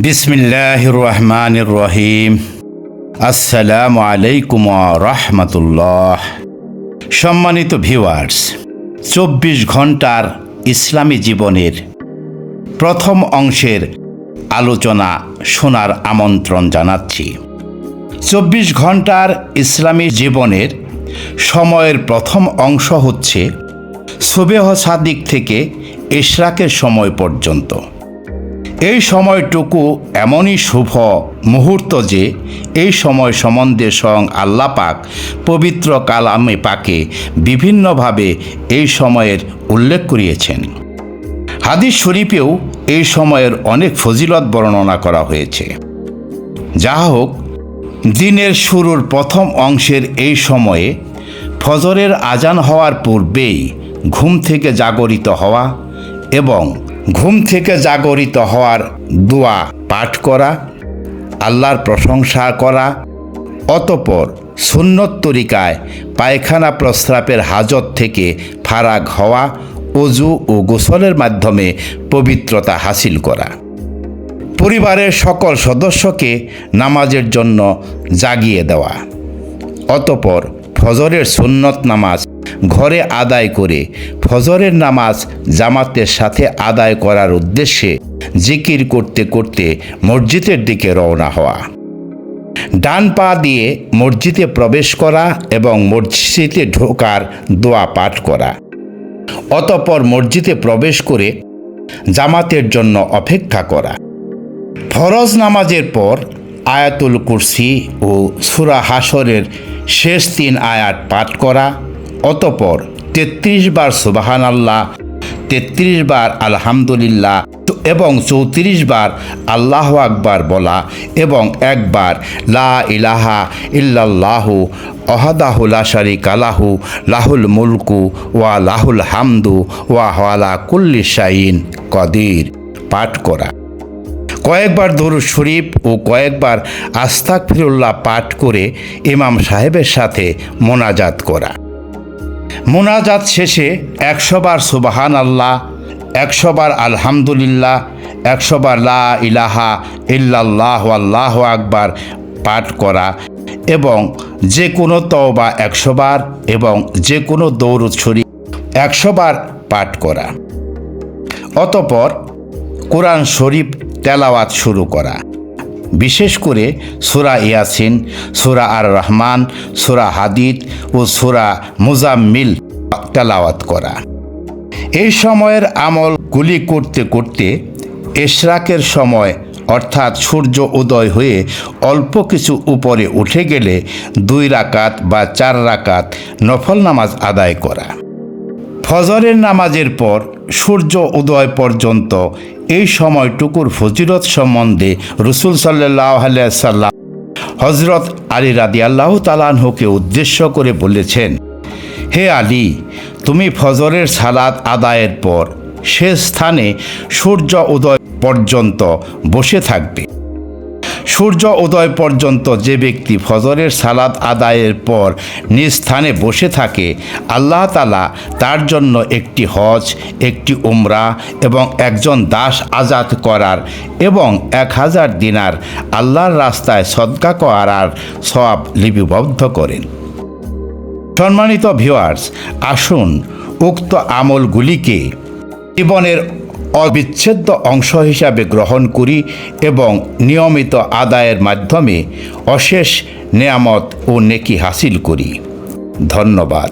বিসমিল্লাহির রহমানির রহিম। আসসালামু আলাইকুম ওয়া রাহমাতুল্লাহ। সম্মানিত ভিউয়ার্স, ২৪ ঘন্টার ইসলামী জীবনের প্রথম অংশের আলোচনা শোনার আমন্ত্রণ জানাচ্ছি। ২৪ ঘন্টার ইসলামী জীবনের সময়ের প্রথম অংশ হচ্ছে সুবহ সাদিক থেকে ইশরাকের সময় পর্যন্ত। এই সময়টুকু এমনই শুভ মুহূর্ত যে এই সময় সম্বন্ধে স্বয়ং আল্লাহ পাক পবিত্র কালামে পাকে বিভিন্নভাবে এই সময়ের উল্লেখ করিয়েছেন। হাদিস শরীফেও এই সময়ের অনেক ফজিলত বর্ণনা করা হয়েছে। যা হোক, দিনের শুরুর প্রথম অংশের এই সময়ে ফজরের আজান হওয়ার পূর্বেই ঘুম থেকে জাগরিত হওয়া এবং ঘুম থেকে জাগরিত হওয়ার দোয়া পাঠ করা, আল্লাহর প্রশংসা করা, অতঃপর সুন্নত তরিকায় পায়খানা প্রস্রাবের হাজত থেকে ফারাগ হওয়া, ওযু ও গোসলের মাধ্যমে পবিত্রতা হাসিল করা, পরিবারের সকল সদস্যকে নামাজের জন্য জাগিয়ে দেওয়া, অতঃপর ফজরের সুন্নত নামাজ ঘরে আদায় করে ফজরের নামাজ জামাতের সাথে আদায় করার উদ্দেশ্যে জিকির করতে করতে মসজিদের দিকে রওনা হওয়া, ডান পা দিয়ে মসজিদে প্রবেশ করা এবং মসজিদে ঢোকার দোয়া পাঠ করা, অতঃপর মসজিদে প্রবেশ করে জামাতের জন্য অপেক্ষা করা, ফরজ নামাজের পর আয়াতুল কুরসি ও সূরা হাশরের শেষ ৩ আয়াত পাঠ করা, অতঃপর ৩৩ বার সুবহানাল্লাহ, ৩৩ বার আলহামদুলিল্লাহ এবং ৩৪ বার আল্লাহু আকবার বলা এবং একবার লা ইলাহা ইল্লাল্লাহু ওয়াহদাহু লা শারীকা লাহু লাহুল মুলকু ওয়া লাহুল হামদু ওয়া হুয়া আলা কুল্লি শাইইন কদির পাঠ করা, কয়েকবার দরুদ শরীফ ও কয়েকবার আস্তাগফিরুল্লাহ পাঠ করে ইমাম সাহেবের সাথে মোনাজাত করা। মোনাজাত শেষে ১০০ বার সুবহানাল্লাহ, ১০০ বার আলহামদুলিল্লাহ, ১০০ বার লা ইলাহা ইল্লাল্লাহু আল্লাহু আকবার পাঠ করা এবং যে কোনো তওবা ১০০ বার এবং যে কোনো দরুদ শরীফ ১০০ বার পাঠ করা, অতঃপর কোরআন শরীফ তেলাওয়াত শুরু করা, বিশেষ করে সূরা ইয়াসিন, সূরা আর রহমান, সূরা হাদিদ ও সূরা মুজাম্মিল তেলাওয়াত করা। এই সময়ের আমলগুলি করতে করতে ইশরাকের সময় অর্থাৎ সূর্য উদয় হয়ে অল্প কিছু উপরে উঠে গেলে ২ রাকাত বা ৪ রাকাত নফল নামাজ আদায় করা। ফজরের নামাজের পর সূর্য উদয় পর্যন্ত এই সময়টুকুর ফজিলত সম্বন্ধে রাসূল সাল্লাল্লাহু আলাইহি সাল্লাম হযরত আলী রাদিয়াল্লাহু তাআলা আনহুকে উদ্দেশ্য করে বলেছেন, হে আলী, তুমি ফজরের সালাত আদায়ের পর সে স্থানে সূর্য উদয় পর্যন্ত বসে থাকবে। সূর্য উদয় পর্যন্ত যে ব্যক্তি ফজরের সালাত আদায়ের পর নিজ স্থানে বসে থাকে, আল্লাহ তাআলা তার জন্য একটি হজ, একটি উমরা এবং একজন দাস আজাদ করার এবং ১০০০ দিনার আল্লাহর রাস্তায় সদকা করার সওয়াব লিপিবদ্ধ করেন। সম্মানিত ভিউয়ার্স, আসুন উক্ত আমলগুলিকে জীবনের অবিচ্ছেদ্য অংশ হিসাবে গ্রহণ করি এবং নিয়মিত আদায়ের মাধ্যমে অশেষ নেয়ামত ও নেকি হাসিল করি। ধন্যবাদ।